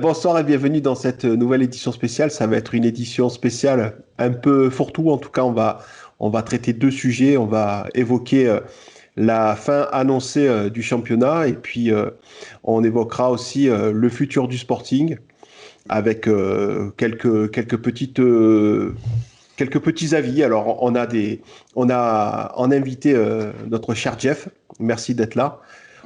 bonsoir et bienvenue dans cette nouvelle édition spéciale. Ça va être une édition spéciale un peu fourre-tout. En tout cas, on va traiter deux sujets. On va évoquer la fin annoncée du championnat et puis on évoquera aussi le futur du Sporting avec quelques petits avis. Alors, on a en invité notre cher Jeff. Merci d'être là.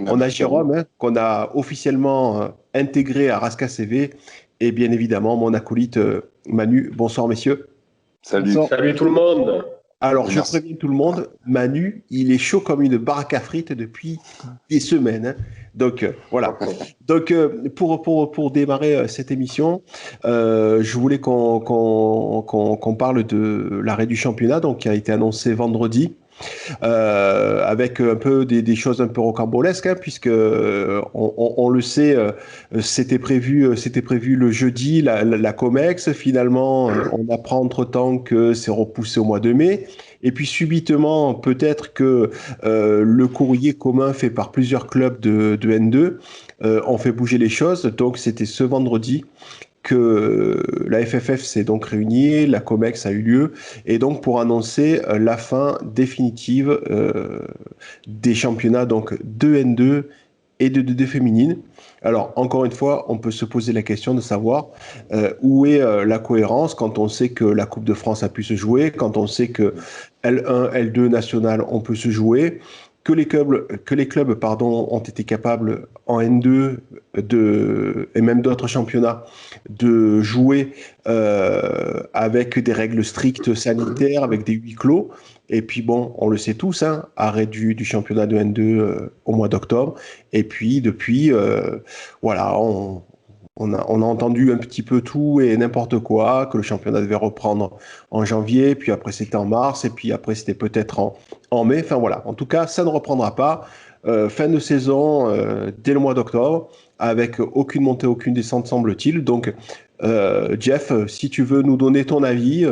On a Merci à vous. Jérôme, hein, qu'on a officiellement intégré à Rasca CV. Et bien évidemment, mon acolyte Manu. Bonsoir, messieurs. Salut. Bonsoir. Salut tout le monde. Alors, je Merci. préviens tout le monde, Manu, il est chaud comme une baraque à frites depuis des semaines, hein. Donc, voilà. Donc, pour démarrer cette émission, je voulais qu'on parle de l'arrêt du championnat, donc, qui a été annoncé vendredi. Avec un peu des choses un peu rocambolesques, hein, puisque on le sait, c'était prévu le jeudi, la COMEX. Finalement, on apprend entre-temps que c'est repoussé au mois de mai. Et puis subitement, peut-être que le courrier commun fait par plusieurs clubs de N2 ont fait bouger les choses. Donc c'était ce vendredi que la FFF s'est donc réunie, la COMEX a eu lieu, et donc pour annoncer la fin définitive des championnats donc de N2 et de D2 féminine. Alors, encore une fois, on peut se poser la question de savoir où est la cohérence quand on sait que la Coupe de France a pu se jouer, quand on sait que L1, L2 national, on peut se jouer, que les clubs ont été capables en N2 et même d'autres championnats de jouer avec des règles strictes sanitaires, avec des huis clos. Et puis bon, on le sait tous, hein, arrêt du championnat de N2 au mois d'octobre. Et puis depuis, voilà, on a entendu un petit peu tout et n'importe quoi, que le championnat devait reprendre en janvier, puis après c'était en mars, et puis après c'était peut-être en mai. Enfin voilà, en tout cas, ça ne reprendra pas. Fin de saison dès le mois d'octobre, avec aucune montée, aucune descente, semble-t-il. Donc, Jeff, si tu veux nous donner ton avis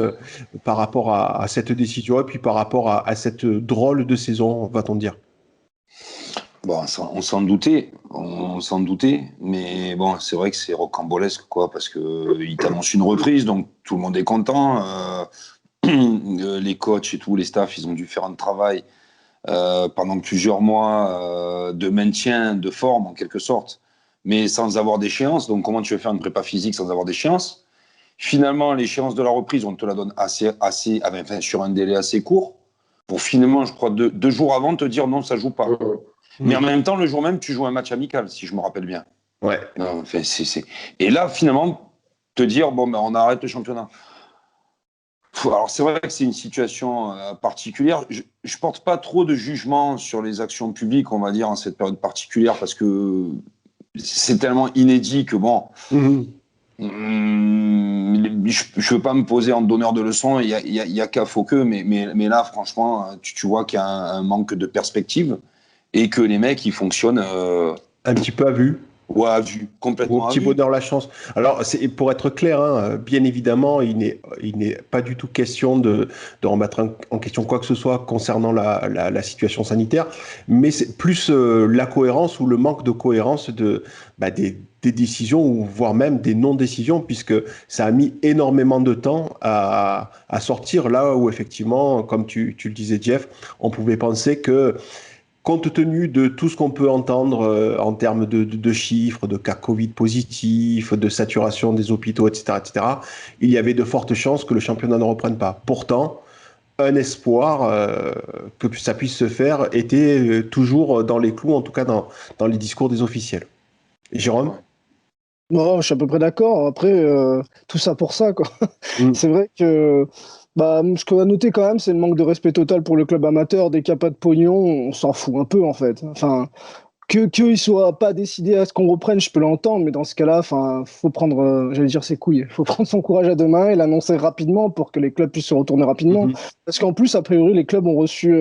par rapport à cette décision et puis par rapport à cette drôle de saison, va-t-on dire? Bon, on s'en doutait, mais bon, c'est vrai que c'est rocambolesque, quoi, parce que il t'annonce une reprise, donc tout le monde est content. Les coachs et tous les staffs, ils ont dû faire un travail pendant plusieurs mois de maintien de forme, en quelque sorte, mais sans avoir d'échéance. Donc, comment tu veux faire une prépa physique sans avoir d'échéance? Finalement, l'échéance de la reprise, on te la donne sur un délai assez court, pour finalement, je crois, deux jours avant, te dire non, ça joue pas. Mais en même temps, le jour même, tu joues un match amical, si je me rappelle bien. Ouais. Non, enfin, Et là, finalement, te dire, bon, ben, on arrête le championnat. Alors, c'est vrai que c'est une situation particulière. Je ne porte pas trop de jugement sur les actions publiques, on va dire, en cette période particulière, parce que c'est tellement inédit que, bon, je ne veux pas me poser en donneur de leçons, il y a qu'à faut que, mais là, franchement, tu vois qu'il y a un manque de perspective et que les mecs, ils fonctionnent Un petit peu à vue. ouais, à vue, Au complètement à petit vue. bonheur la chance. Alors, pour être clair, hein, bien évidemment, il n'est pas du tout question de remettre en question quoi que ce soit concernant la situation sanitaire, mais c'est plus la cohérence ou le manque de cohérence des décisions, ou voire même des non-décisions, puisque ça a mis énormément de temps à sortir, là où effectivement, comme tu le disais, Jeff, on pouvait penser que compte tenu de tout ce qu'on peut entendre en termes de chiffres, de cas Covid positifs, de saturation des hôpitaux, etc., il y avait de fortes chances que le championnat ne reprenne pas. Pourtant, un espoir que ça puisse se faire était toujours dans les clous, en tout cas dans les discours des officiels. Jérôme? Bon, je suis à peu près d'accord. Après, tout ça pour ça, quoi. Mm. C'est vrai que ce qu'on a noté quand même, c'est le manque de respect total pour le club amateur. Dès qu'il n'y a pas de pognon, on s'en fout un peu, en fait. Enfin, qu'ils soient pas décidés à ce qu'on reprenne, je peux l'entendre, mais dans ce cas-là, enfin, faut prendre, j'allais dire ses couilles. Faut prendre son courage à deux mains et l'annoncer rapidement pour que les clubs puissent se retourner rapidement. Mhm. Parce qu'en plus, a priori, les clubs ont reçu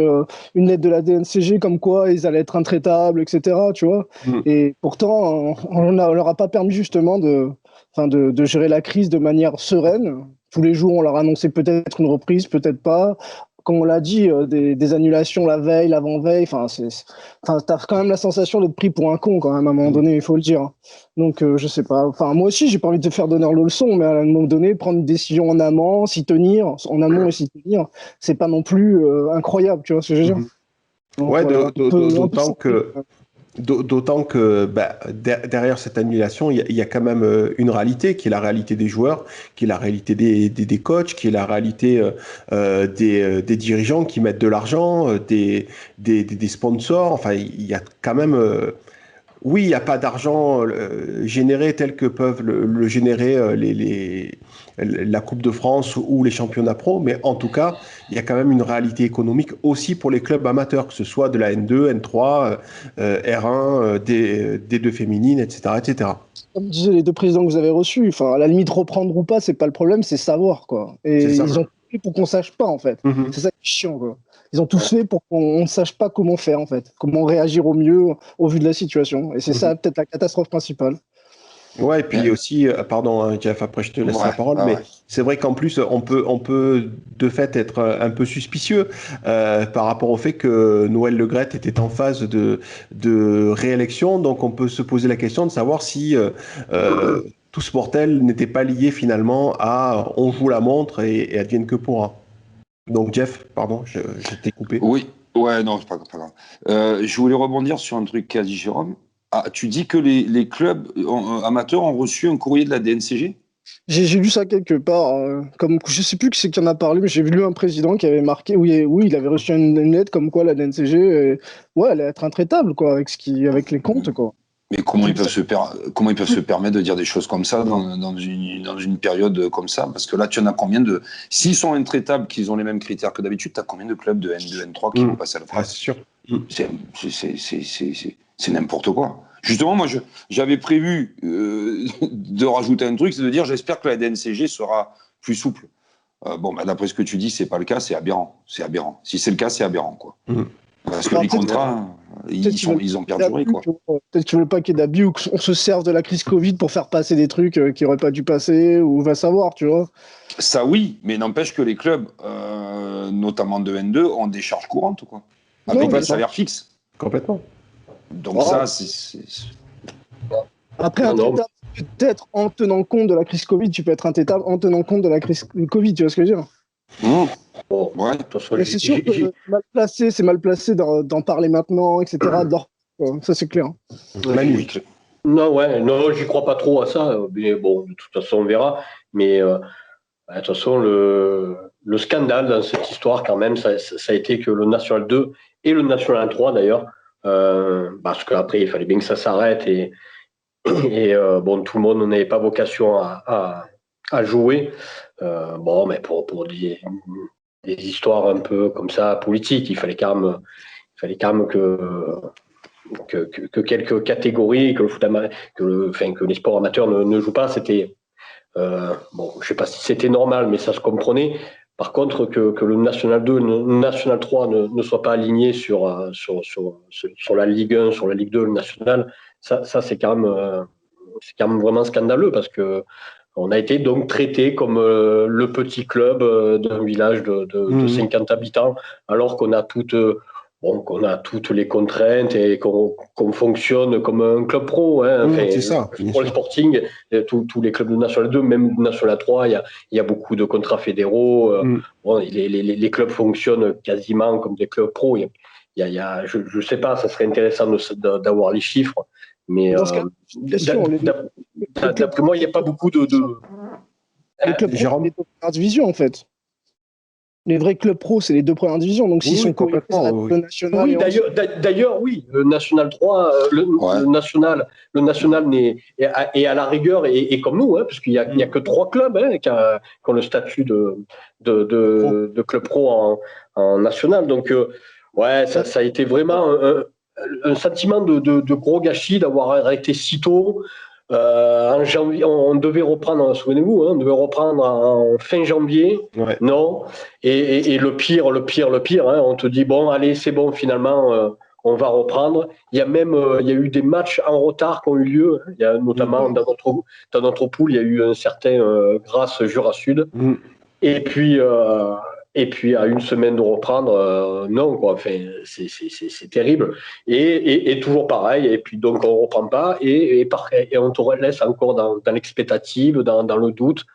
une lettre de la DNCG comme quoi ils allaient être intraitables, etc. Tu vois. Mm. Et pourtant, on leur a pas permis justement de gérer la crise de manière sereine. Tous les jours, on leur annonçait peut-être une reprise, peut-être pas. comme on l'a dit, des annulations la veille, l'avant-veille. T'as quand même la sensation d'être pris pour un con quand même à un moment donné, il faut le dire. Hein. Donc je sais pas. Enfin moi aussi j'ai pas envie de te faire donner le leçon, mais à un moment donné prendre une décision en amont, en amont et s'y tenir, c'est pas non plus incroyable, tu vois ce que je veux dire. Donc, Ouais, voilà, d'autant que derrière cette annulation, il y a quand même une réalité qui est la réalité des joueurs, qui est la réalité des coachs, qui est la réalité des dirigeants qui mettent de l'argent, des sponsors. Enfin, il y a quand même... oui, il n'y a pas d'argent généré tel que peuvent le générer la Coupe de France ou les championnats pro, mais en tout cas, il y a quand même une réalité économique aussi pour les clubs amateurs, que ce soit de la N2, N3, R1, D2 féminine, etc., etc. comme disaient les deux présidents que vous avez reçus, enfin, à la limite, reprendre ou pas, c'est pas le problème, c'est savoir, quoi. Et C'est ça. ils ont tout fait pour qu'on sache pas, en fait. Mhm. C'est ça qui est chiant, quoi. Ils ont tout fait pour qu'on ne sache pas comment faire, en fait. Comment réagir au mieux au vu de la situation. Et c'est ça, peut-être, la catastrophe principale. Ouais, et puis aussi, pardon, hein, Jeff, après je te laisse la parole, mais c'est vrai qu'en plus, on peut de fait être un peu suspicieux par rapport au fait que Noël Le Graët était en phase de réélection, donc on peut se poser la question de savoir si tout ce mortel n'était pas lié finalement à on joue la montre et advienne que pourra. Donc Jeff, pardon, je t'ai coupé. Oui, ouais, non, c'est pas grave. Je voulais rebondir sur un truc qu'a dit Jérôme. Ah, tu dis que les clubs amateurs ont reçu un courrier de la DNCG? J'ai lu ça quelque part. Comme, je sais plus qui c'est qui en a parlé, mais j'ai lu un président qui avait marqué, oui, il avait reçu une lettre comme quoi la DNCG, ouais, elle allait être intraitable, quoi, avec les comptes, quoi. Mais comment ils peuvent se permettre de dire des choses comme ça dans une période comme ça? Parce que là, tu en as combien de... S'ils sont intraitables, qu'ils ont les mêmes critères que d'habitude, tu as combien de clubs de N2, N3 qui vont passer à la Ah, trappe? c'est sûr. C'est n'importe quoi. Justement, moi, j'avais prévu de rajouter un truc, c'est de dire j'espère que la DNCG sera plus souple. D'après ce que tu dis, c'est pas le cas, c'est aberrant. C'est aberrant. Si c'est le cas, c'est aberrant, quoi. Parce que les contrats, ils ont perduré, quoi. Peut-être qu'ils veulent pas qu'il y ait d'abus ou qu'on se serve de la crise Covid pour faire passer des trucs qui n'auraient pas dû passer, ou va savoir, tu vois. Ça, oui, mais n'empêche que les clubs, notamment de N2, ont des charges courantes, quoi. Avec des salaires fixes. Complètement. Donc ça, c'est... Après, peut-être en tenant compte de la crise Covid, tu peux être intraitable en tenant compte de la crise Covid, tu vois ce que je veux dire? Bon, ouais. Mais c'est sûr que c'est mal placé d'en parler maintenant, etc. Ça, c'est clair. Magnifique. Non, j'y crois pas trop à ça. Mais bon, de toute façon, on verra. Mais de toute façon, le scandale dans cette histoire, quand même, ça a été que le National 2 et le National 3, d'ailleurs, parce qu'après, il fallait bien que ça s'arrête. Et bon, tout le monde n'avait pas vocation à jouer. Mais pour des histoires un peu comme ça, politiques, il fallait quand même que quelques catégories, que les sports amateurs ne jouent pas, c'était je sais pas si c'était normal, mais ça se comprenait. Par contre, que le National 2, le National 3 ne soit pas aligné sur la Ligue 1, sur la Ligue 2, le National, ça c'est quand même vraiment scandaleux parce que on a été donc traité comme le petit club d'un village de 50 habitants, alors qu'on a qu'on a toutes les contraintes et qu'on fonctionne comme un club pro. Hein. C'est ça. Pour le Sporting, tous les clubs de National 2, même National 3, il y a beaucoup de contrats fédéraux. Les clubs fonctionnent quasiment comme des clubs pro. Je ne sais pas, ça serait intéressant d'avoir les chiffres. Mais d'après moi, il n'y a pas beaucoup de... Les clubs pro, c'est les deux premières divisions, en fait. Les vrais clubs pro, c'est les deux premières divisions. Donc, s'ils sont complètement le national. Oui, d'ailleurs, oui. Le National 3, le national est à la rigueur et comme nous, hein, parce qu'il n'y a que 3 clubs qui ont le statut de club pro en national. Donc, ça a été vraiment un sentiment de gros gâchis d'avoir arrêté si tôt. En janvier, on devait reprendre, souvenez-vous, on devait reprendre en fin janvier. Ouais. Non. Et le pire, hein, on te dit bon, allez, c'est bon, finalement, on va reprendre. Il y a eu des matchs en retard qui ont eu lieu. Il y a notamment dans notre pool, il y a eu un certain Grasse Jura Sud. Et puis Et puis à une semaine de reprendre, non, quoi. Enfin, c'est terrible. Et toujours pareil. Et puis donc on reprend pas et on te laisse encore dans l'expectative, dans le doute.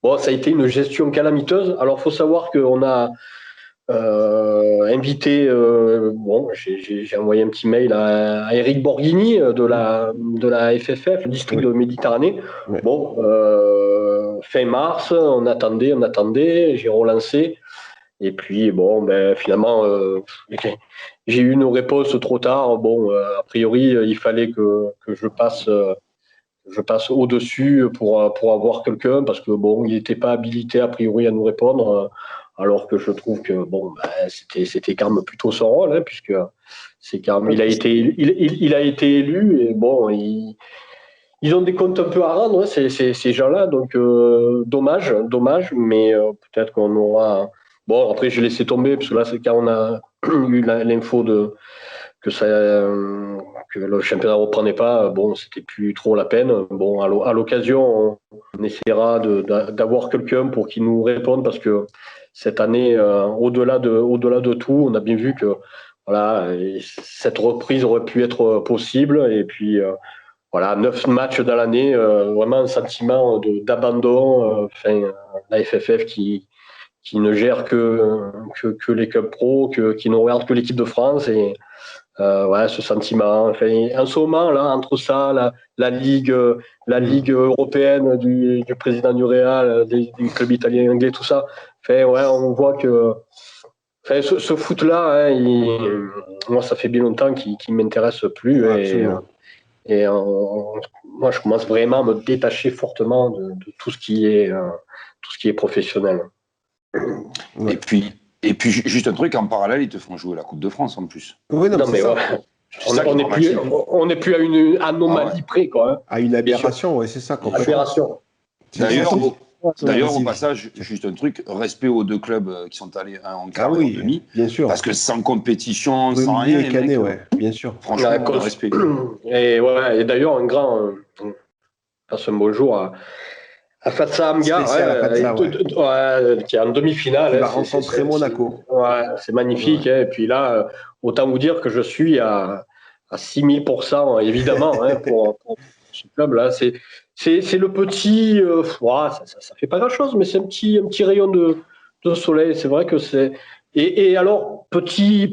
Bon, ça a été une gestion calamiteuse. Alors faut savoir qu'on a invité, j'ai envoyé un petit mail à Eric Borghini de la FFF, le district de Méditerranée. Oui. Bon, fin mars, on attendait, j'ai relancé. Et puis, bon, finalement, j'ai eu une réponse trop tard. Bon, a priori, il fallait que je passe au-dessus pour avoir quelqu'un parce que, bon, il n'était pas habilité, a priori, à nous répondre. Alors que je trouve que c'était quand même plutôt son rôle, hein, puisque c'est quand même, il a été élu et bon, ils ont des comptes un peu à rendre, hein, ces gens-là, donc dommage, mais peut-être qu'on aura. Bon, après j'ai laissé tomber parce que là c'est quand on a eu l'info que le championnat ne reprenait pas, bon, c'était plus trop la peine. Bon, à l'occasion, on essaiera d'avoir quelqu'un pour qu'il nous réponde parce que cette année, au-delà de tout, on a bien vu que voilà, cette reprise aurait pu être possible. Et puis, voilà, 9 matchs dans l'année, vraiment un sentiment d'abandon. La FFF qui ne gère que les clubs pro, qui ne regarde que l'équipe de France. Et ce sentiment. Enfin, en ce moment, là, entre ça, la Ligue européenne du président du Real, des clubs italiens et anglais, tout ça, on voit que ce foot-là, hein, moi, ça fait bien longtemps qu'il ne m'intéresse plus. Et moi, je commence vraiment à me détacher fortement de tout ce qui est professionnel. Ouais. Et puis, juste un truc, en parallèle, ils te font jouer la Coupe de France en plus. Oui, non, mais on n'est plus à une anomalie près, quoi. Hein. À une aberration, oui, c'est ça. Aberration. D'ailleurs, au passage, juste un truc, respect aux 2 clubs qui sont allés en quart et en demi. Bien sûr. Parce que sans compétition, sans rien. Canet, ouais, bien sûr. Franchement, respect. Et d'ailleurs, un grand. Passe un bonjour à Fatsa Amgar, qui est en demi-finale. Il va rencontrer Monaco. C'est magnifique. Hein, et puis là, autant vous dire que je suis à 6000%, évidemment, hein, pour ce club-là. C'est le petit. Ça fait pas grand-chose, mais c'est un petit rayon de soleil. C'est vrai que c'est. Et alors, petit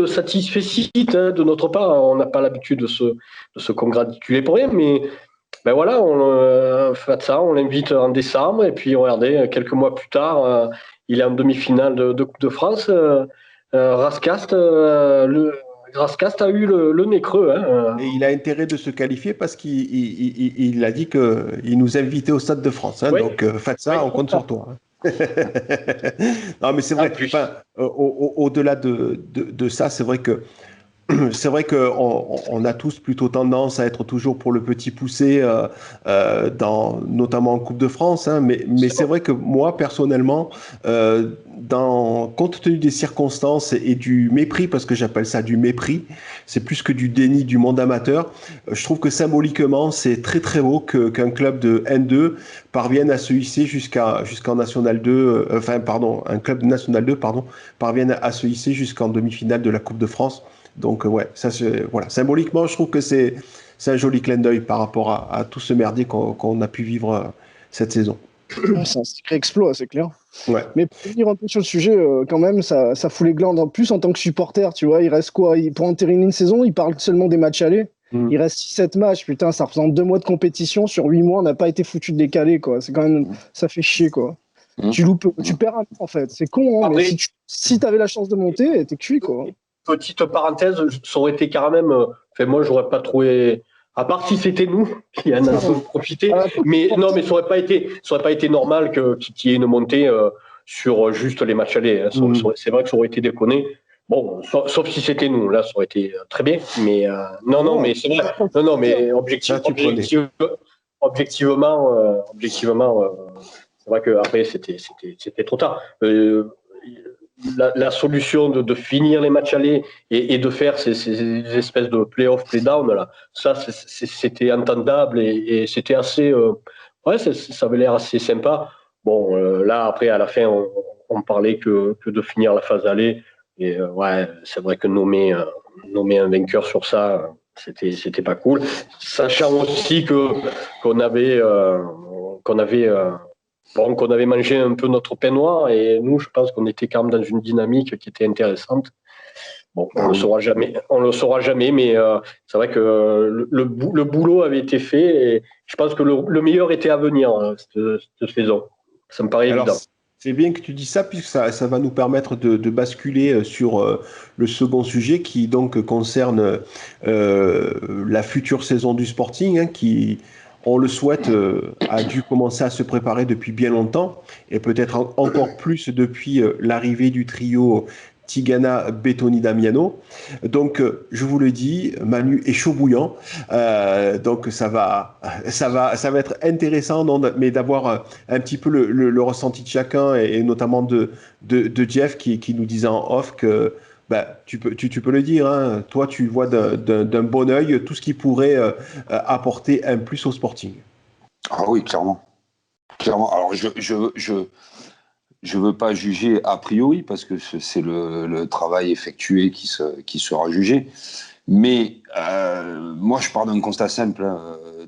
satisfecit, hein, de notre part. On n'a pas l'habitude de se congratuler pour rien, mais. Voilà, on fait ça, on l'invite en décembre et puis regardez, quelques mois plus tard, il est en demi-finale de Coupe de France. Rascast a eu le nez creux. Hein. Et il a intérêt de se qualifier parce qu'il a dit qu'il nous invitait au Stade de France. Hein, oui. Donc, faites ça, on compte sur toi. Hein. Non, mais c'est vrai. Au-delà de ça, c'est vrai que. C'est vrai qu'on a tous plutôt tendance à être toujours pour le petit poussé, notamment en Coupe de France. Hein, mais c'est vrai que moi, personnellement, compte tenu des circonstances et du mépris, parce que j'appelle ça du mépris, c'est plus que du déni du monde amateur, je trouve que symboliquement, c'est très très beau qu'un club de N2 parvienne à se hisser jusqu'en National 2, un club de National 2, parvienne à se hisser jusqu'en demi-finale de la Coupe de France. Donc symboliquement, je trouve que c'est un joli clin d'œil par rapport à tout ce merdier qu'on a pu vivre cette saison. C'est un sacré exploit, c'est clair. Ouais. Mais pour revenir un peu sur le sujet, quand même, ça fout les glandes. En plus, en tant que supporter, tu vois, il reste quoi? Pour entériner une saison, il parle seulement des matchs allés. Il reste 6-7 matchs. Putain, ça représente 2 mois de compétition. Sur 8 mois, on n'a pas été foutu de décaler, quoi. C'est quand même, ça fait chier, quoi. Tu perds un peu, en fait. C'est con, hein, mais si t'avais la chance de monter, t'es cuit, quoi. Petite parenthèse, ça aurait été quand même. Moi, j'aurais pas trouvé. À part si c'était nous qui en avons profité. Mais non, mais ça aurait pas été normal qu'il y ait une montée sur juste les matchs allés. Hein. C'est vrai que ça aurait été déconné. Bon, sauf si c'était nous. Là, ça aurait été très bien. Mais non, mais c'est vrai. Non, mais objectivement, c'est vrai que après c'était trop tard. La solution de finir les matchs allés et de faire ces espèces de play-off, play-down, là, ça, c'était entendable et c'était assez. Ça avait l'air assez sympa. Bon, là, après, à la fin, on parlait que de finir la phase aller. Et ouais, c'est vrai que nommer un vainqueur sur ça, c'était pas cool. Sachant aussi qu'on avait mangé un peu notre pain noir, et nous, je pense qu'on était quand même dans une dynamique qui était intéressante. Bon, on le saura jamais, mais c'est vrai que le boulot avait été fait, et je pense que le meilleur était à venir cette saison. Ça me paraît évident. C'est bien que tu dis ça, puisque ça va nous permettre de basculer sur le second sujet qui donc concerne la future saison du Sporting, hein, qui, on le souhaite, a dû commencer à se préparer depuis bien longtemps, et peut-être encore plus depuis l'arrivée du trio Tigana, Bettoni, Damiano. Donc, je vous le dis, Manu est chaud bouillant. Donc, ça va être intéressant, mais d'avoir un petit peu le ressenti de chacun, et notamment de Jeff qui nous disait en off que tu peux le dire, hein, toi, tu vois d'un bon œil tout ce qui pourrait apporter un plus au Sporting. Ah oui, clairement. Clairement. Alors, je veux pas juger a priori, parce que c'est le travail effectué qui sera jugé. Mais moi, je pars d'un constat simple,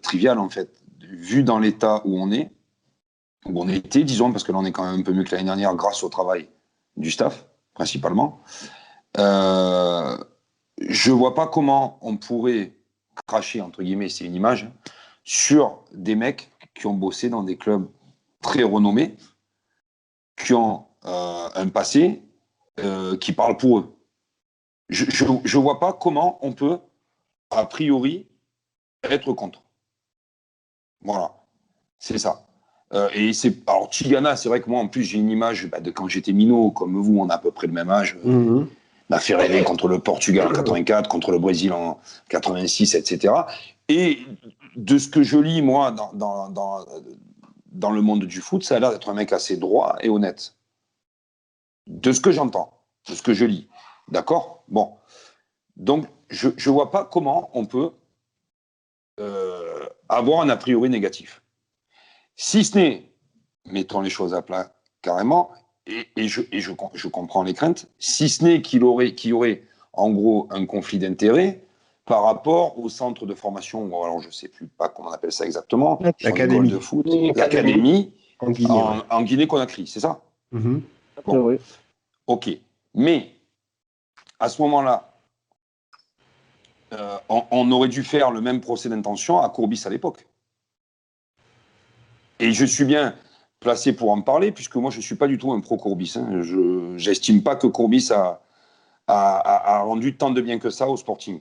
trivial en fait. Vu dans l'état où on était, disons, parce que là on est quand même un peu mieux que l'année dernière grâce au travail du staff, principalement. Je vois pas comment on pourrait cracher, entre guillemets, c'est une image, sur des mecs qui ont bossé dans des clubs très renommés, qui ont un passé qui parle pour eux. Je vois pas comment on peut, a priori, être contre. Voilà, c'est ça. Alors Tigana, c'est vrai que moi, en plus, j'ai une image de quand j'étais minot, comme vous, on a à peu près le même âge. M'a fait rêver contre le Portugal en 84, contre le Brésil en 86, etc. Et de ce que je lis, moi, dans le monde du foot, ça a l'air d'être un mec assez droit et honnête. De ce que j'entends, de ce que je lis. D'accord ? Bon. Donc, je ne vois pas comment on peut avoir un a priori négatif. Si ce n'est, mettons les choses à plat carrément, et je comprends les craintes, si ce n'est qu'il y aurait en gros un conflit d'intérêts par rapport au centre de formation, ou alors je ne sais plus pas comment on appelle ça exactement, l'académie de foot, l'académie en Guinée-Conakry, c'est ça ? Bon. Oui. Ok. Mais à ce moment-là, on aurait dû faire le même procès d'intention à Courbis à l'époque. Et je suis bien placé pour en parler, puisque moi, je ne suis pas du tout un pro-Courbis. Hein. Je n'estime pas que Courbis a rendu tant de bien que ça au Sporting.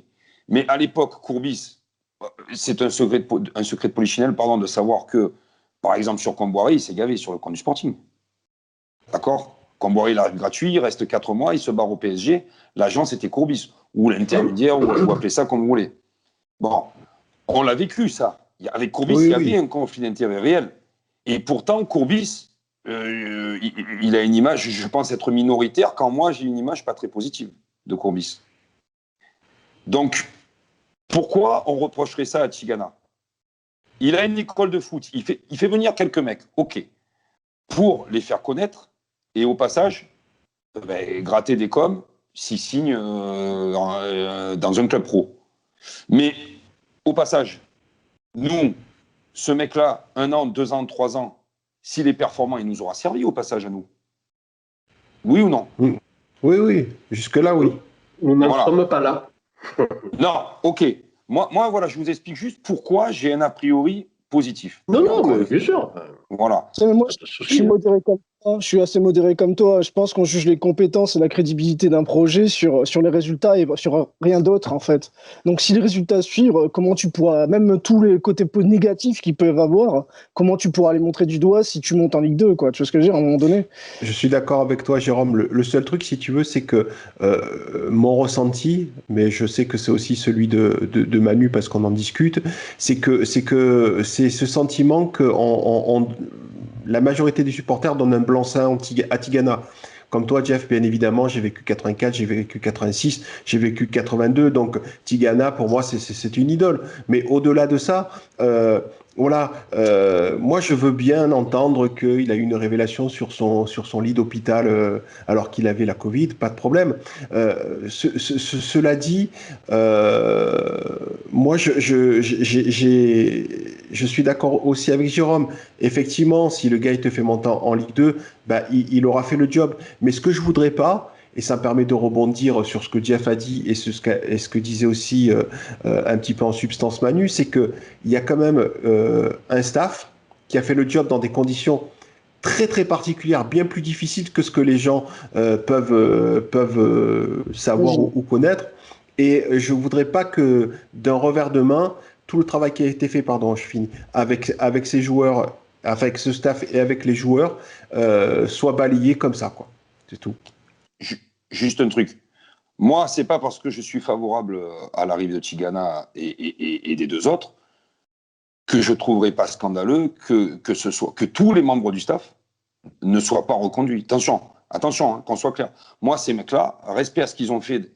Mais à l'époque, Courbis, c'est un secret de polichinelle, de savoir que, par exemple, sur Comboiré, il s'est gavé sur le compte du Sporting. D'accord ? Comboiré, il arrive gratuit, il reste 4 mois, il se barre au PSG. L'agent, c'était Courbis, ou l'intermédiaire, ou appelez ça comme vous voulez. Bon, on l'a vécu, ça. Avec Courbis, il y avait un conflit d'intérêt réel. Et pourtant, Courbis, il a une image, je pense être minoritaire, quand moi, j'ai une image pas très positive de Courbis. Donc, pourquoi on reprocherait ça à Tigana ? Il a une école de foot, il fait venir quelques mecs, ok, pour les faire connaître, et au passage, gratter des coms s'il signe dans un club pro. Mais au passage, nous, ce mec-là, 1 an, 2 ans, 3 ans, s'il est performant, il nous aura servi au passage à nous. Oui ou non ? Oui. Jusque-là, oui. Nous n'en sommes pas là. Non, ok. Moi, voilà, je vous explique juste pourquoi j'ai un a priori positif. Non, mais bien sûr. Voilà. Moi, je suis modéré comme toi. Je suis assez modéré comme toi. Je pense qu'on juge les compétences et la crédibilité d'un projet sur les résultats et sur rien d'autre, en fait. Donc, si les résultats suivent, comment tu pourras, même tous les côtés négatifs qu'ils peuvent avoir, comment tu pourras les montrer du doigt si tu montes en Ligue 2, quoi. Tu vois ce que je veux dire, à un moment donné ? Je suis d'accord avec toi, Jérôme. Le seul truc, si tu veux, c'est que mon ressenti, mais je sais que c'est aussi celui de Manu parce qu'on en discute, c'est que c'est ce sentiment que la majorité des supporters donnent un blanc-seing à Tigana. Comme toi, Jeff, bien évidemment, j'ai vécu 84, j'ai vécu 86, j'ai vécu 82. Donc, Tigana, pour moi, c'est une idole. Mais au-delà de ça, Voilà, moi je veux bien entendre qu'il a eu une révélation sur son lit d'hôpital alors qu'il avait la Covid, pas de problème. Cela dit, moi je suis d'accord aussi avec Jérôme. Effectivement, si le gars il te fait monter en Ligue 2, bah, il aura fait le job. Mais ce que je voudrais pas, et ça me permet de rebondir sur ce que Jeff a dit et ce que disait aussi un petit peu en substance Manu, c'est que il y a quand même un staff qui a fait le job dans des conditions très très particulières, bien plus difficiles que ce que les gens peuvent savoir ou connaître. Et je voudrais pas que d'un revers de main, tout le travail qui a été fait, pardon, je finis, avec ces joueurs, avec ce staff et avec les joueurs, soit balayé comme ça, quoi. C'est tout. Juste un truc. Moi, c'est pas parce que je suis favorable à l'arrivée de Tigana et des deux autres que je trouverais pas scandaleux que tous les membres du staff ne soient pas reconduits. Attention, hein, qu'on soit clair. Moi, ces mecs-là, respect à ce qu'ils ont fait,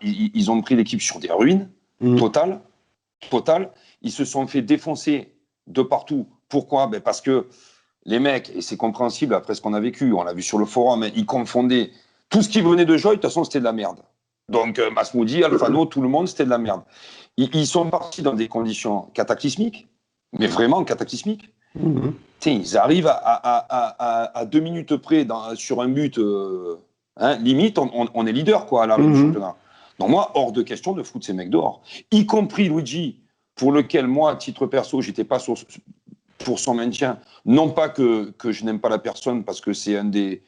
ils ont pris l'équipe sur des ruines totales. Ils se sont fait défoncer de partout. Pourquoi? Parce que les mecs, et c'est compréhensible après ce qu'on a vécu, on l'a vu sur le forum, hein, ils confondaient tout ce qui venait de Joy, de toute façon, c'était de la merde. Donc, Masmoudi, Alfano, tout le monde, c'était de la merde. Ils sont partis dans des conditions cataclysmiques, mais vraiment cataclysmiques. Ils arrivent à 2 minutes près sur un but, limite, on est leader quoi, à l'arrivée du championnat. Donc moi, hors de question de foutre ces mecs dehors. Y compris Luigi, pour lequel moi, à titre perso, j'étais pas pour son maintien. Non pas que je n'aime pas la personne, parce que c'est un des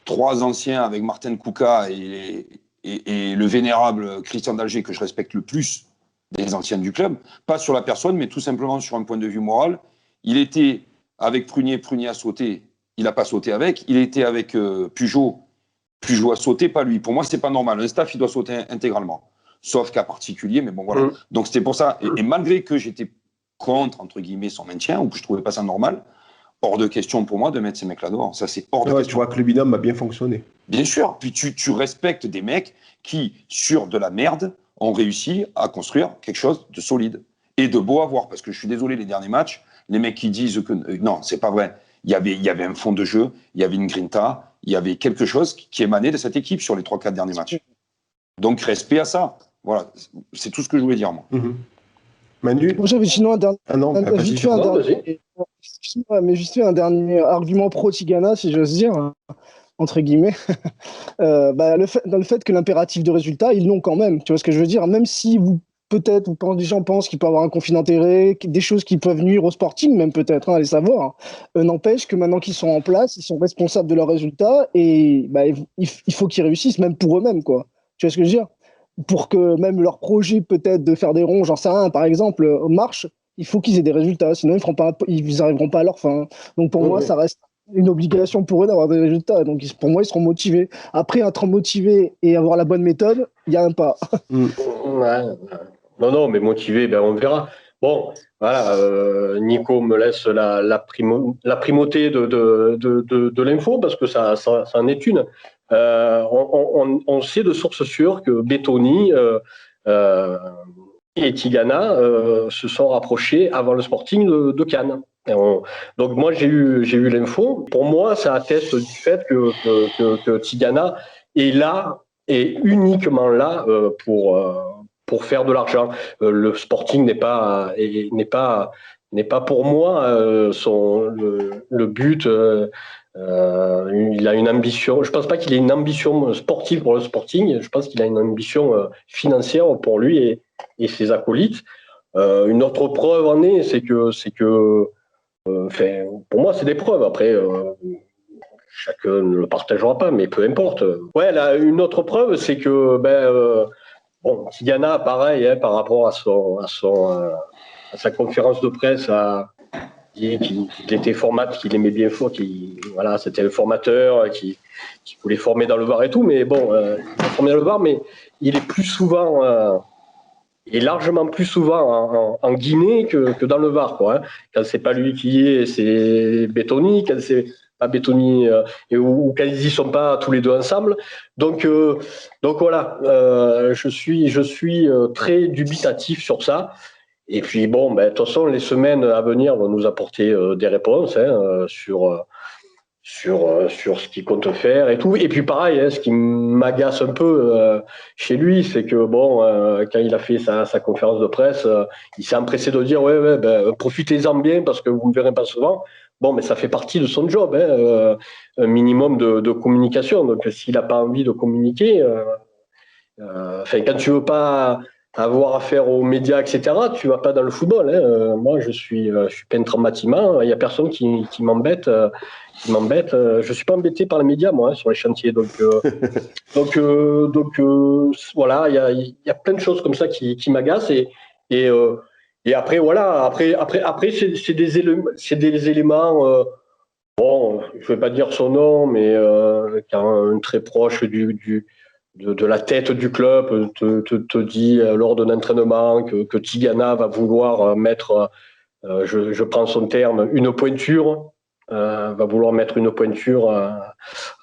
3 anciens avec Martin Kouka et le vénérable Christian Dalger que je respecte le plus des anciens du club. Pas sur la personne, mais tout simplement sur un point de vue moral. Il était avec Prunier a sauté, il n'a pas sauté avec. Il était avec Pujol a sauté, pas lui. Pour moi, c'est pas normal. Un staff, il doit sauter intégralement. Sauf cas particulier, mais bon, voilà. Donc c'était pour ça. Et malgré que j'étais contre, entre guillemets, son maintien, ou que je trouvais pas ça normal, hors de question pour moi de mettre ces mecs-là dehors. Ça, c'est hors de question. Tu vois que le binôme a bien fonctionné. Bien sûr. Puis tu respectes des mecs qui, sur de la merde, ont réussi à construire quelque chose de solide et de beau à voir. Parce que je suis désolé, les derniers matchs, les mecs qui disent que non, c'est pas vrai. Il y avait un fond de jeu, il y avait une grinta, il y avait quelque chose qui émanait de cette équipe sur les 3-4 derniers matchs. Donc, respect à ça. Voilà, c'est tout ce que je voulais dire, moi. Manu ? Moi, j'avais sinon un dernier. Ah non, vite fait un dernier argument pro Tigana, si j'ose dire, entre guillemets. Dans le fait que l'impératif de résultat, ils l'ont quand même. Tu vois ce que je veux dire? Même si des gens pensent qu'il peut y avoir un conflit d'intérêt, des choses qui peuvent nuire au Sporting, même peut-être, allez savoir. N'empêche que maintenant qu'ils sont en place, ils sont responsables de leurs résultats et il faut qu'ils réussissent, même pour eux-mêmes, quoi. Tu vois ce que je veux dire? Pour que même leur projet, peut-être, de faire des ronds, j'en sais rien, par exemple, marche, il faut qu'ils aient des résultats, sinon ils n'arriveront pas à leur fin. Donc pour moi, ça reste une obligation pour eux d'avoir des résultats. Donc pour moi, ils seront motivés. Après, être motivé et avoir la bonne méthode, il y a un pas. Non, mais motivé, on verra. Bon, voilà, Nico me laisse la primauté de l'info, parce que ça en est une. On sait de sources sûres que Bettoni et Tigana se sont rapprochés avant le Sporting de Cannes. Donc moi j'ai eu l'info. Pour moi, ça atteste du fait que Tigana est là et uniquement là pour faire de l'argent. Le Sporting n'est pas pour moi le but. Il a une ambition. Je pense pas qu'il ait une ambition sportive pour le Sporting. Je pense qu'il a une ambition financière pour lui et ses acolytes. Une autre preuve en est, c'est que pour moi, c'est des preuves. Après, chacun ne le partagera pas, mais peu importe. Ouais, là, une autre preuve, c'est que Tigana, pareil, par rapport à sa conférence de presse, qu'il était qu'il aimait bien fort, c'était le formateur, qui voulait former dans le VAR et tout, mais bon, il a formé dans le VAR, mais il est plus souvent, et largement plus souvent en Guinée que dans le VAR, quoi. Quand c'est pas lui qui y est, c'est Bettoni, quand c'est pas Bettoni, ou quand ils y sont pas tous les deux ensemble. Donc voilà, je suis très dubitatif sur ça. Et puis bon, de toute façon, les semaines à venir vont nous apporter des réponses sur ce qu'il compte faire et tout. Et puis pareil, ce qui m'agace un peu chez lui, c'est que bon, quand il a fait sa conférence de presse, il s'est empressé de dire profitez-en bien parce que vous ne me verrez pas souvent. Bon, mais ça fait partie de son job, un minimum de communication. Donc s'il n'a pas envie de communiquer, quand tu veux pas avoir affaire aux médias, etc., tu vas pas dans le football. Moi, je suis peintre en bâtiment. Il y a personne qui m'embête. Je suis pas embêté par les médias, moi, sur les chantiers. Donc voilà, il y a plein de choses comme ça qui m'agacent et après voilà, après c'est des éléments. Bon, je vais pas dire son nom, mais quand un très proche de la tête du club te dit lors d'un entraînement que Tigana va vouloir mettre, je prends son terme, une pointure, va vouloir mettre une pointure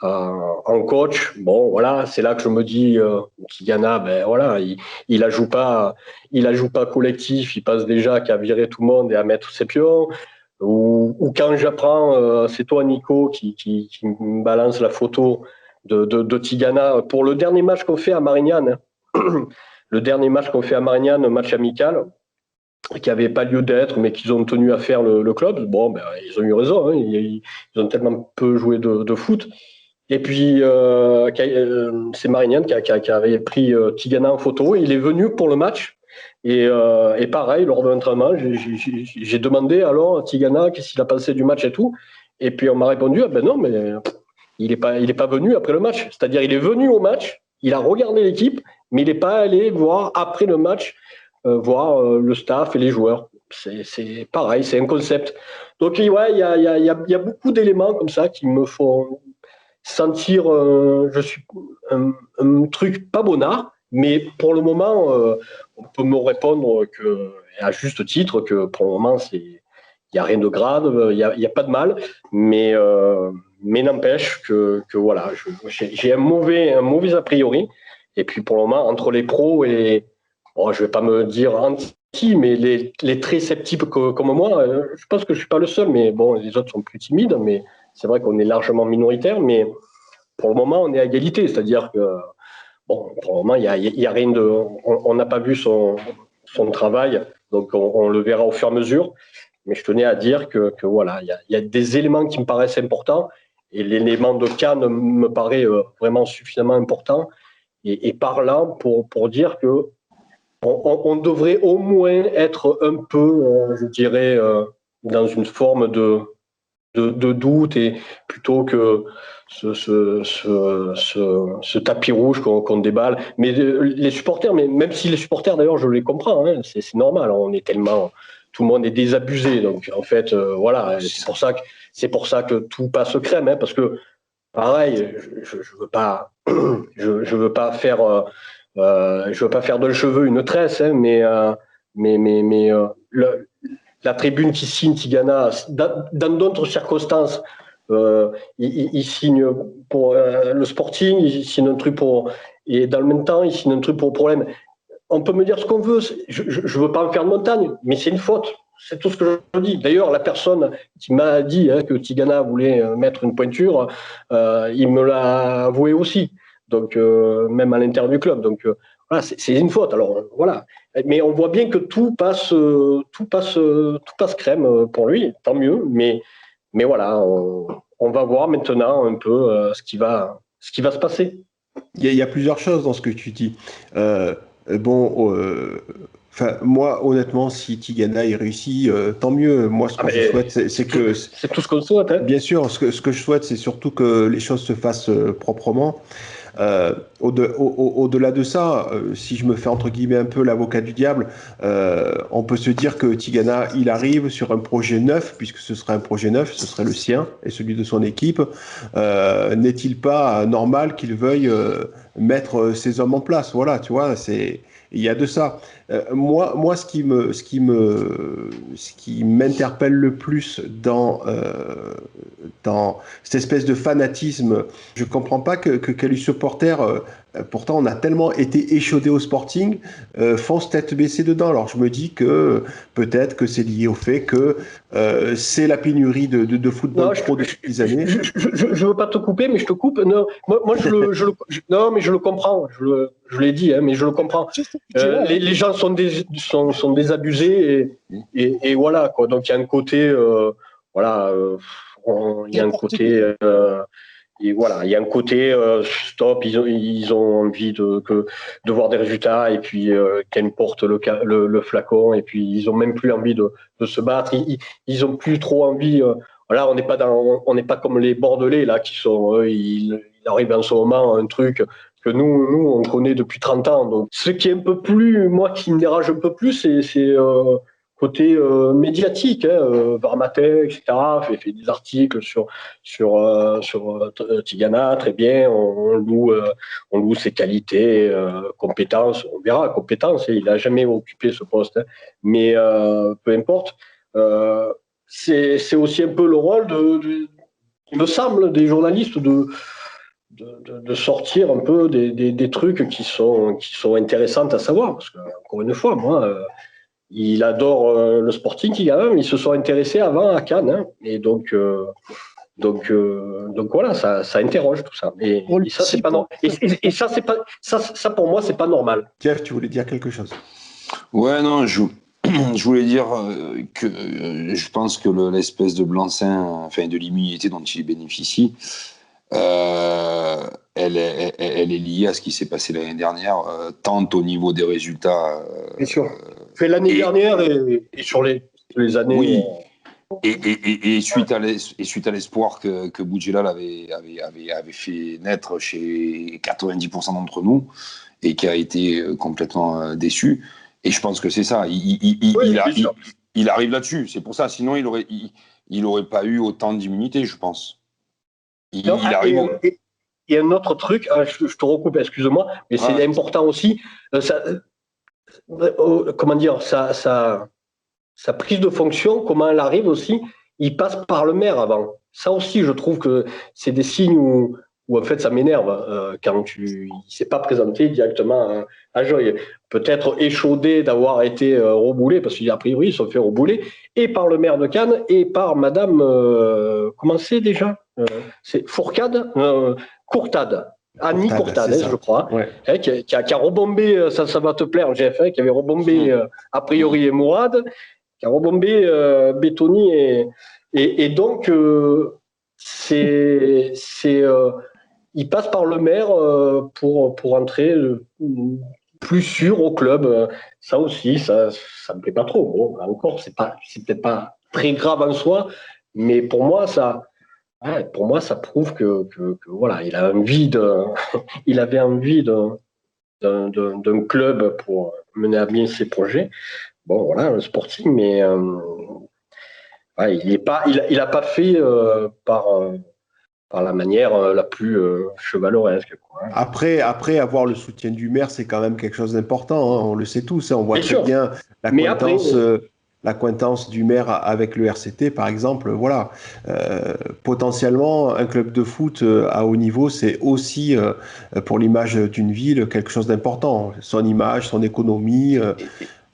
en coach. Bon, voilà, c'est là que je me dis, Tigana, voilà, il la joue pas collectif, il passe déjà qu'à virer tout le monde et à mettre ses pions. Ou quand j'apprends, c'est toi Nico qui me balance la photo de Tigana pour le dernier match qu'on fait à Marignane. Le dernier match qu'on fait à Marignane, un match amical, qui n'avait pas lieu d'être, mais qu'ils ont tenu à faire le club. Bon, ils ont eu raison, ils ont tellement peu joué de foot. Et puis, c'est Marignane qui avait pris Tigana en photo. Il est venu pour le match. Et pareil, lors de l'entraînement, j'ai demandé alors à Tigana qu'est-ce qu'il a pensé du match et tout. Et puis, on m'a répondu non, mais il est pas venu après le match. C'est-à-dire, il est venu au match, il a regardé l'équipe, mais il n'est pas allé voir après le match, voir le staff et les joueurs. C'est pareil, c'est un concept. Donc, ouais, il y a beaucoup d'éléments comme ça qui me font sentir je suis un truc pas bonnard, mais pour le moment, on peut me répondre que, à juste titre, que pour le moment, il n'y a rien de grave, il y a pas de mal, mais n'empêche que voilà, j'ai un mauvais a priori. Et puis pour le moment, entre les pros et je vais pas me dire anti, mais les très sceptiques comme moi, je pense que je suis pas le seul, mais bon, les autres sont plus timides, mais c'est vrai qu'on est largement minoritaire, mais pour le moment, on est à égalité, c'est-à-dire que bon, pour le moment, il y a rien de, on n'a pas vu son travail, donc on le verra au fur et à mesure. Mais je tenais à dire que voilà, il y a des éléments qui me paraissent importants et l'élément de Cannes me paraît vraiment suffisamment important et parlant pour dire que on devrait au moins être un peu, je dirais, dans une forme de doute et plutôt que ce tapis rouge qu'on déballe. Mais les supporters, mais même si les supporters d'ailleurs je les comprends, c'est normal, on est tellement, tout le monde est désabusé, donc en fait voilà, c'est pour ça que tout passe crème, parce que pareil, je veux pas je veux pas faire de le cheveu une tresse, mais la tribune qui signe Tigana, dans d'autres circonstances, il signe pour le Sporting, il signe un truc et dans le même temps, il signe un truc pour le problème. On peut me dire ce qu'on veut, je ne veux pas en faire de montagne, mais c'est une faute. C'est tout ce que je dis. D'ailleurs, la personne qui m'a dit que Tigana voulait mettre une pointure, il me l'a avoué aussi. Donc, même à l'intérieur du club. Donc, voilà, c'est une faute. Alors, voilà. Mais on voit bien que tout passe crème pour lui, tant mieux. Mais voilà, on va voir maintenant un peu ce qui va se passer. Il y a plusieurs choses dans ce que tu dis. Moi, honnêtement, si Tigana il réussit, tant mieux. Moi, ce que je souhaite, c'est que... C'est tout ce qu'on souhaite. Bien sûr, ce que je souhaite, c'est surtout que les choses se fassent proprement. Au-delà de ça, si je me fais entre guillemets un peu l'avocat du diable, on peut se dire que Tigana, il arrive sur un projet neuf, puisque ce serait un projet neuf, ce serait le sien et celui de son équipe. N'est-il pas normal qu'il veuille mettre ses hommes en place? Voilà, tu vois, il y a de ça. Moi, ce qui m'interpelle le plus dans cette espèce de fanatisme, je comprends pas que les supporters pourtant, on a tellement été échaudé au Sporting, fonce tête baissée dedans. Alors, je me dis que peut-être que c'est lié au fait que c'est la pénurie de football pro depuis des années. Je veux pas te couper, mais je te coupe. Non, moi non, mais je le comprends. Je l'ai dit, hein, mais je le comprends. Les gens sont désabusés et voilà quoi. Donc il y a un côté, il y a un côté. Et voilà, il y a un côté stop, ils ont envie de voir des résultats et puis qu'importe le flacon et puis ils ont même plus envie de se battre, ils ont plus trop envie. Voilà, on n'est pas comme les Bordelais là qui sont, il arrive en ce moment un truc que nous on connaît depuis 30 ans. Donc ce qui est un peu plus, moi qui me dérange un peu plus, c'est côté médiatique, Varmatin, etc. fait des articles sur Tigana, très bien. On loue ses qualités, compétences. On verra compétences. Il n'a jamais occupé ce poste, hein. Mais peu importe. C'est aussi un peu le rôle il me semble, des journalistes de sortir un peu des trucs qui sont intéressants à savoir. Parce que encore une fois, moi. Il adore le Sporting, quand même. Ils se sont intéressés avant à Cannes, hein. Et donc voilà, ça interroge tout ça. Et ça, c'est pas normal. Et ça, c'est pas ça pour moi, c'est pas normal. Jeff, tu voulais dire quelque chose? Ouais, non, je voulais dire que je pense que l'espèce de blanc-seing, enfin de l'immunité dont il bénéficie, elle est liée à ce qui s'est passé l'année dernière, tant au niveau des résultats. Bien sûr. Fait l'année dernière et sur les années. Oui. Et suite à l'espoir que Boudjelal avait fait naître chez 90% d'entre nous et qui a été complètement déçu. Et je pense que c'est ça. Il arrive là-dessus. C'est pour ça. Sinon, il aurait pas eu autant d'immunité, je pense. Il arrive. Il y a un autre truc. Je te recoupe, excuse-moi, mais c'est important aussi. Comment dire, sa prise de fonction, comment elle arrive aussi, il passe par le maire avant. Ça aussi, je trouve que c'est des signes où en fait ça m'énerve quand il ne s'est pas présenté directement à Joy. Peut-être échaudé d'avoir été reboulé, parce qu'a priori ils se sont fait rebouler, et par le maire de Cannes, et par madame, comment c'est déjà c'est Fourcade, Courtade. Annie Courtade, je crois, ouais. Qui a rebombé, ça va te plaire, Jeff, qui avait rebombé a priori Mourad, qui a rebombé Bétoni et donc il passe par le maire pour entrer plus sûr au club. Ça aussi, ça me plaît pas trop. Bon, encore, c'est peut-être pas très grave en soi, mais pour moi ça prouve que voilà, il avait envie d'un club pour mener à bien ses projets. Bon, voilà, le Sporting, mais il a pas fait par la manière la plus chevaleresque, quoi. Après avoir le soutien du maire, c'est quand même quelque chose d'important, hein. On le sait tous, hein. On voit très bien l'accointance du maire avec le RCT, par exemple. Voilà. Potentiellement, un club de foot à haut niveau, c'est aussi, pour l'image d'une ville, quelque chose d'important. Son image, son économie,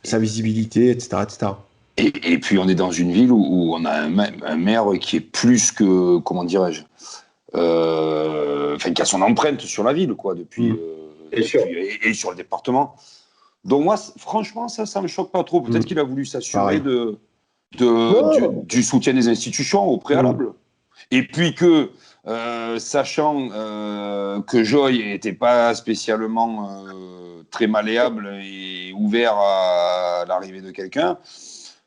sa visibilité, etc., etc. Et puis, on est dans une ville où on a un maire qui est plus que, comment dirais-je, qui a son empreinte sur la ville, quoi, depuis et sur le département. Donc moi, franchement, ça me choque pas trop. Peut-être qu'il a voulu s'assurer du soutien des institutions au préalable. Et puis que, sachant que Joy n'était pas spécialement très malléable et ouvert à l'arrivée de quelqu'un,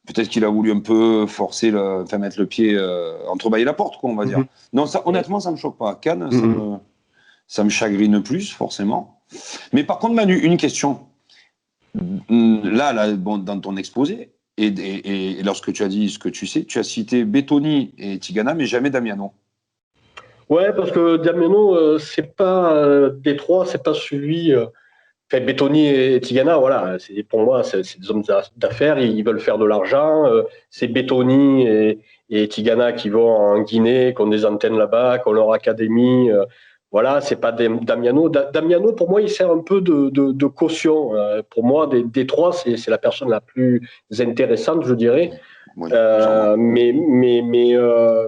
peut-être qu'il a voulu un peu mettre le pied, entrebâiller la porte, quoi, on va dire. Non, ça, honnêtement, ça me choque pas. Cannes, ça me chagrine plus, forcément. Mais par contre, Manu, une question. Là bon, dans ton exposé, et lorsque tu as dit ce que tu sais, tu as cité Bétoni et Tigana, mais jamais Damiano. Ouais, parce que Damiano, c'est pas des trois, c'est pas celui. Bétoni et Tigana, voilà, pour moi, c'est des hommes d'affaires, ils veulent faire de l'argent. C'est Bétoni et Tigana qui vont en Guinée, qui ont des antennes là-bas, qui ont leur académie. voilà, c'est pas Damiano. Damiano, pour moi, il sert un peu de caution. Pour moi, des trois, c'est la personne la plus intéressante, je dirais. Oui,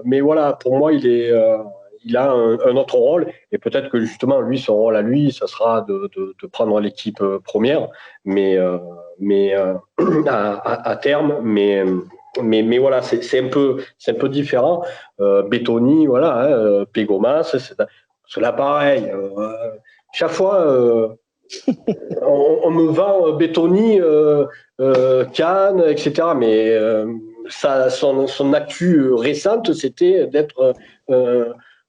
Mais voilà, pour moi, il a un autre rôle. Et peut-être que justement, lui, son rôle à lui, ça sera de prendre l'équipe première, à terme. Mais voilà, c'est un peu différent. Bettoni, voilà, Pégomas, c'est là pareil. Chaque fois, on me vend Bettoni, Cannes, etc. Mais son actu récente, c'était d'être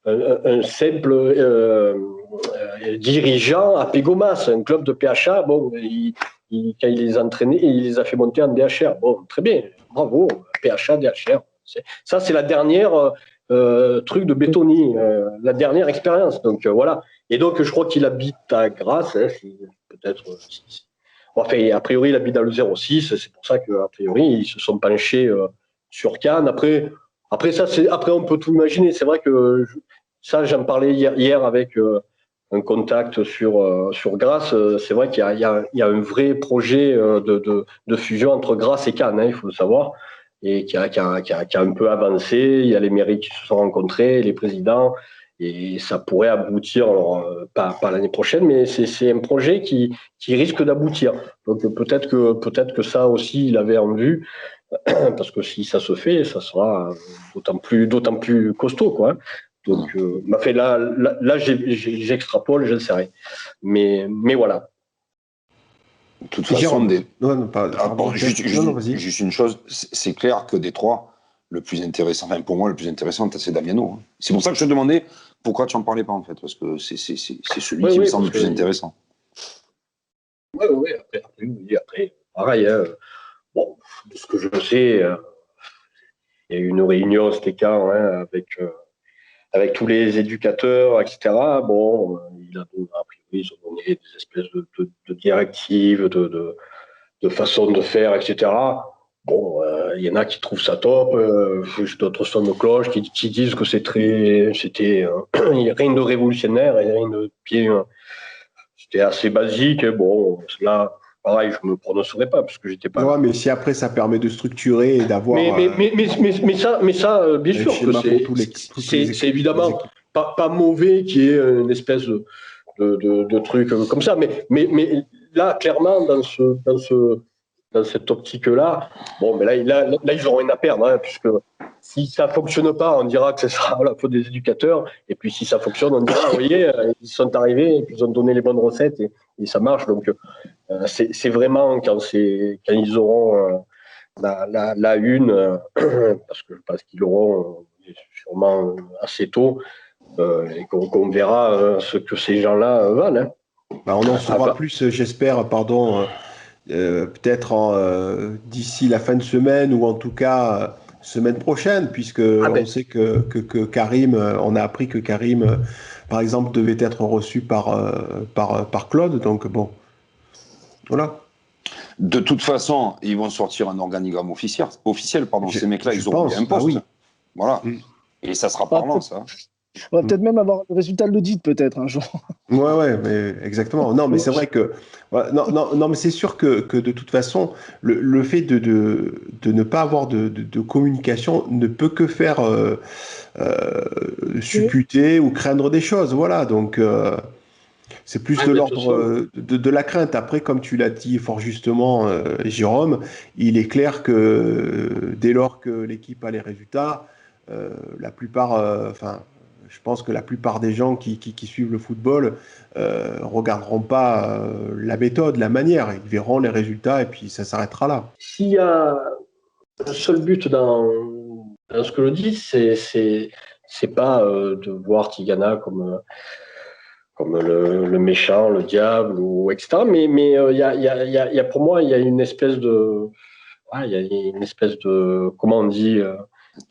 un simple dirigeant à Pégomas, un club de PHA. Bon, quand il les a entraînés, il les a fait monter en DHR. Bon, très bien, bravo, PHA, DHR. Ça, c'est la dernière truc de Bettoni, la dernière expérience. Donc voilà. Et donc, je crois qu'il habite à Grasse, hein, peut-être. Enfin, a priori, il habite dans le 06. C'est pour ça qu'a priori, ils se sont penchés sur Cannes. Après, on peut tout imaginer. C'est vrai que ça, j'en parlais hier avec un contact sur Grasse. C'est vrai qu'il y a un vrai projet de fusion entre Grasse et Cannes, hein, il faut le savoir, et qui a un peu avancé. Il y a les mairies qui se sont rencontrés, les présidents, et ça pourrait aboutir, alors, pas l'année prochaine, mais c'est un projet qui risque d'aboutir. Donc peut-être que ça aussi, il avait en vue, parce que si ça se fait, ça sera d'autant plus costaud, quoi. Donc, là, j'extrapole, je ne sais rien. Mais voilà. De toute façon, vas-y. juste une chose, c'est clair que des trois, le plus intéressant, enfin pour moi, le plus intéressant, c'est Damiano. Hein. C'est pour ça que je te demandais pourquoi tu n'en parlais pas, en fait, parce que c'est celui qui me semble le plus intéressant. Oui, après, pareil, hein. Bon, de ce que je sais, il y a eu une réunion, c'était quand, hein, avec tous les éducateurs, etc. Bon, a priori, ils ont donné des espèces de directives, de façon de faire, etc. Bon, il y en a qui trouvent ça top, d'autres sons de cloche qui disent que c'était rien de révolutionnaire, rien de bien. C'était assez basique. Bon, là, pareil, je me prononcerai pas parce que j'étais pas. Ouais, mais si après ça permet de structurer et d'avoir. Mais ça, bien sûr que c'est évidemment pas mauvais qu'il y ait une espèce de truc comme ça. Mais là, clairement, dans cette optique-là, bon, mais là, ils n'auront rien à perdre, hein, puisque si ça ne fonctionne pas, on dira que ce sera la faute des éducateurs. Et puis si ça fonctionne, on dira, vous voyez, ils sont arrivés, et puis ils ont donné les bonnes recettes et ça marche. Donc c'est vraiment quand ils auront la une, parce que je pense qu'ils l'auront sûrement assez tôt, et qu'on verra ce que ces gens-là valent. Hein. Bah, on en saura plus, j'espère, peut-être d'ici la fin de semaine ou en tout cas semaine prochaine, puisque on sait que Karim, on a appris que Karim, par exemple, devait être reçu par Claude. Donc bon, voilà. De toute façon, ils vont sortir un organigramme officiel. Ces mecs-là, ils auront un poste. Oui. Voilà. Et ça sera parlant, ça. On va peut-être même avoir le résultat de l'audit, peut-être, un jour. Ouais, mais exactement. Non, mais c'est vrai que... Non, mais c'est sûr que de toute façon, le fait de ne pas avoir de communication ne peut que faire supputer ou craindre des choses. Voilà, donc... c'est plus de l'ordre de la crainte. Après, comme tu l'as dit fort justement, Jérôme, il est clair que dès lors que l'équipe a les résultats, la plupart... je pense que la plupart des gens qui suivent le football regarderont pas la méthode, la manière. Ils verront les résultats et puis ça s'arrêtera là. S'il y a un seul but dans ce que je dis, c'est pas de voir Tigana comme le méchant, le diable, ou etc. Mais il y a pour moi, il y a une espèce de... il y a une espèce de... Comment on dit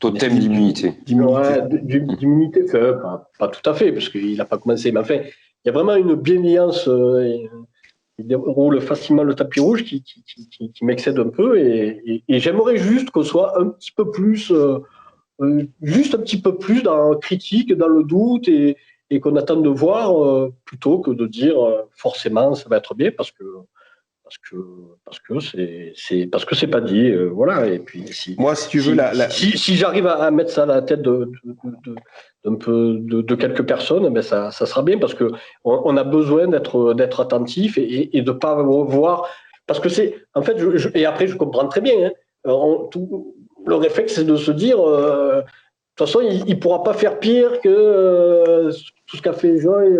totem d'immunité. D'immunité, pas tout à fait, parce qu'il n'a pas commencé. Mais enfin, il y a vraiment une bienveillance. Il déroule facilement le tapis rouge qui m'excède un peu. Et j'aimerais juste qu'on soit un petit peu plus... juste un petit peu plus dans la critique, dans le doute et et qu'on attend de voir plutôt que de dire forcément ça va être bien parce que c'est pas dit, voilà. Et puis moi, si tu veux, si j'arrive à mettre ça à la tête de quelques personnes, ben ça sera bien parce que on a besoin d'être attentif et de pas voir parce que c'est en fait et après je comprends très bien. Le réflexe c'est de se dire de toute façon il pourra pas faire pire que tout ce qu'a fait Joy.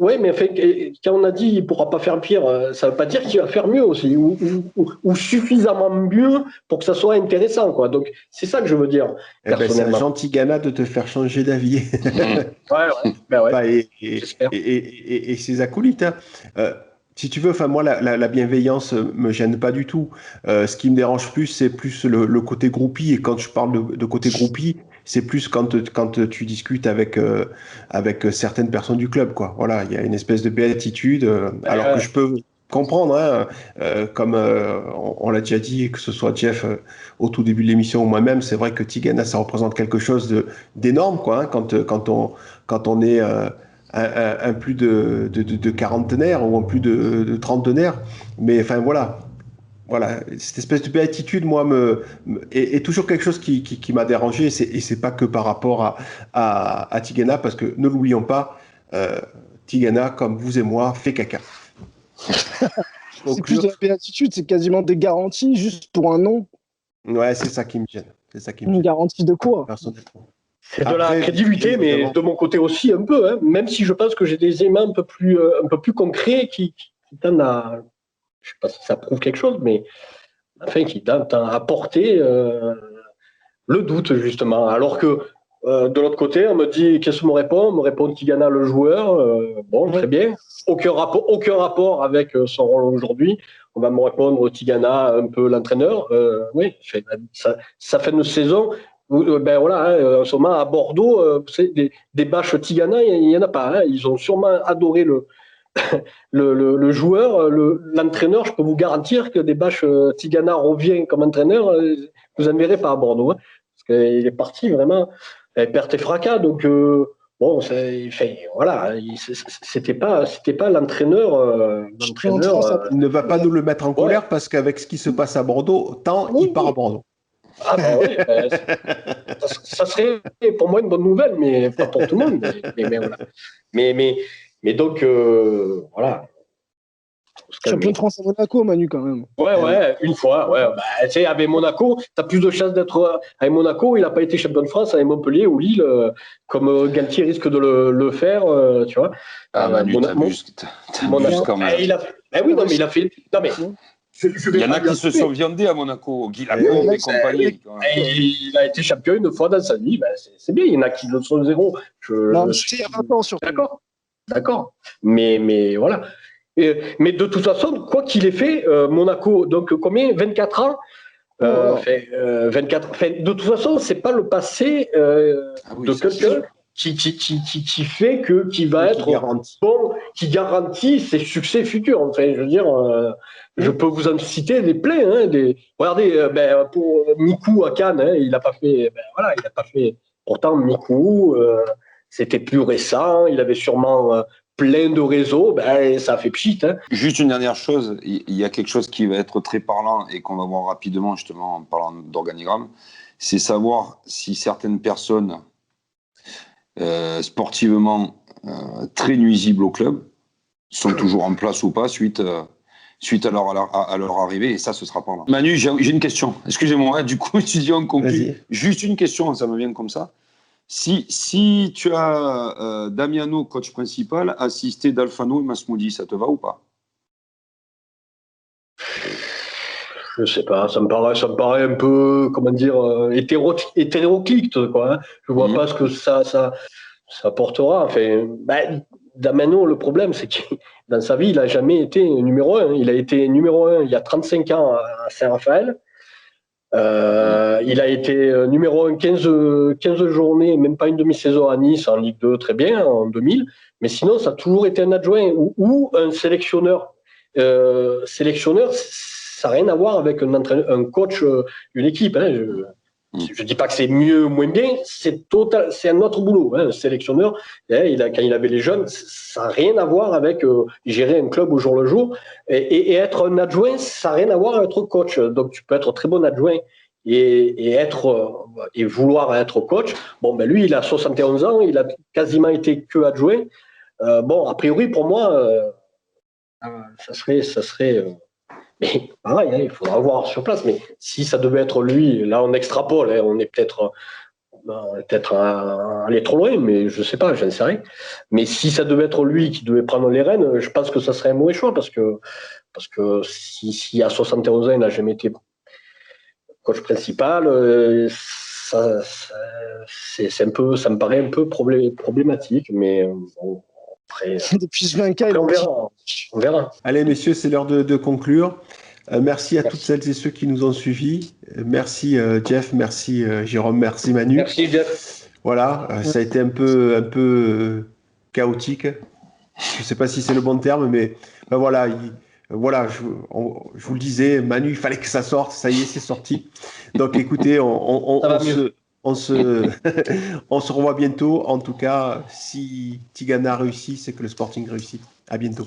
Oui, mais en fait, quand on a dit qu'il ne pourra pas faire pire, ça ne veut pas dire qu'il va faire mieux aussi, ou suffisamment mieux pour que ça soit intéressant, quoi. Donc, c'est ça que je veux dire, personnellement. C'est un gentil Ghana de te faire changer d'avis. Ouais. Et c'est acolytes. Hein. Si tu veux, moi, la bienveillance me gêne pas du tout. Ce qui me dérange plus, c'est plus le côté groupie. Et quand je parle de côté groupie, c'est plus quand tu discutes avec certaines personnes du club, quoi. Voilà, il y a une espèce de béatitude, alors que je peux comprendre, hein, comme on l'a déjà dit, que ce soit Jeff au tout début de l'émission ou moi-même, c'est vrai que Tigana, ça représente quelque chose d'énorme, quoi, hein, quand on est un plus de quarantenaire ou un plus de trentenaire. Mais enfin, voilà, cette espèce de béatitude, moi, est toujours quelque chose qui m'a dérangé, et c'est pas que par rapport à Tigana, parce que ne l'oublions pas, Tigana, comme vous et moi, fait caca. C'est plus de la béatitude, c'est quasiment des garanties juste pour un nom. Ouais, c'est ça qui me gêne. Une garantie de quoi? Personnellement. C'est de la crédibilité, mais de mon côté aussi un peu, hein, même si je pense que j'ai des éléments un peu plus concrets qui tendent à, je sais pas si ça prouve quelque chose, mais enfin qui tendent à apporter le doute justement. Alors que de l'autre côté, on me dit qu'est-ce qu'on me répond? On me répond Tigana le joueur. Bon, très bien. Aucun rapport avec son rôle aujourd'hui. On va me répondre Tigana un peu l'entraîneur. Oui, ça fait une saison. Ben voilà, hein, en ce moment à Bordeaux, des bâches Tigana, il n'y en a pas. Hein. Ils ont sûrement adoré le joueur, l'entraîneur. Je peux vous garantir que des bâches Tigana revient comme entraîneur, vous en verrez pas à Bordeaux. Hein, parce qu'il est parti vraiment perte et fracas. Donc bon, voilà, c'était pas l'entraîneur. Il ne va pas nous le mettre en colère parce qu'avec ce qui se passe à Bordeaux, il part à Bordeaux. Ah bah oui, ça serait pour moi une bonne nouvelle, mais pas pour tout le monde. Mais voilà. Mais donc voilà. Champion de France à Monaco, Manu, quand même. Ouais, une fois. Ouais. Bah, tu sais, avec Monaco, tu as plus de chances d'être avec Monaco. Il n'a pas été champion de France avec Montpellier ou Lille, comme Galtier risque de le faire, tu vois. Ah, Manu, t'abuses quand même. Oui, non, mais il a fait. Non, mais. Il y en a qui se sont viandés à Monaco, Guy Lacombe et compagnie. Il a été champion une fois dans sa vie, ben c'est bien. Il y en a qui le sont zéro. Non, c'était il y a 20 ans surtout. D'accord. Mais voilà. Mais de toute façon, quoi qu'il ait fait, Monaco, donc combien 24 ans 24. De toute façon, c'est pas le passé de quelqu'un qui fait qui va être bon, qui garantit ses succès futurs. Enfin, je veux dire, je peux vous en citer des pleins. Hein, regardez, pour Mikou à Cannes, hein, il n'a pas fait. Il n'a pas fait. Pourtant, Mikou, c'était plus récent. Il avait sûrement plein de réseaux. Ça a fait pchit. Hein. Juste une dernière chose, il y a quelque chose qui va être très parlant et qu'on va voir rapidement justement en parlant d'organigramme, c'est savoir si certaines personnes sportivement très nuisibles au club sont toujours en place ou pas suite à leur arrivée, et ça, ce sera pas là. Manu, j'ai une question. Excusez-moi, du coup, étudiant conclu. Juste une question, ça me vient comme ça. Si tu as Damiano, coach principal, assisté d'Alfano et Masmoudi, ça te va ou pas? Je sais pas, ça me paraît un peu, comment dire, hétéroclite, quoi. Hein. Je vois pas ce que ça apportera. Enfin, Damiano, le problème, c'est que dans sa vie, il n'a jamais été numéro 1. Il a été numéro 1 il y a 35 ans à Saint-Raphaël. Il a été numéro 1 15 journées, même pas une demi-saison à Nice, en Ligue 2, très bien, en 2000. Mais sinon, ça a toujours été un adjoint ou un sélectionneur. Sélectionneur, ça n'a rien à voir avec un coach d'une équipe. Hein. Je dis pas que c'est mieux ou moins bien, c'est un autre boulot. Un sélectionneur, quand il avait les jeunes, ça n'a rien à voir avec gérer un club au jour le jour. Et être un adjoint, ça n'a rien à voir avec être coach. Donc tu peux être très bon adjoint et vouloir être coach. Bon, ben lui, il a 71 ans, il a quasiment été que adjoint. A priori, pour moi, ça serait mais pareil, il faudra voir sur place. Mais si ça devait être lui, là on extrapole, on est peut-être allé trop loin, mais je sais pas, j'en sais rien. Mais si ça devait être lui qui devait prendre les rênes, je pense que ça serait un mauvais choix parce que si à 71 ans il n'a jamais été coach principal, c'est un peu, ça me paraît un peu problématique, mais bon, après, depuis ce 20K, on verra. Allez, messieurs, c'est l'heure de conclure. Merci à toutes celles et ceux qui nous ont suivis. Merci Jeff, merci Jérôme, merci Manu. Merci Jeff. Voilà, ça a été un peu chaotique. Je ne sais pas si c'est le bon terme, mais ben voilà, je vous le disais, Manu, il fallait que ça sorte. Ça y est, c'est sorti. Donc écoutez, on se revoit bientôt. En tout cas, si Tigana réussit, c'est que le Sporting réussit. À bientôt.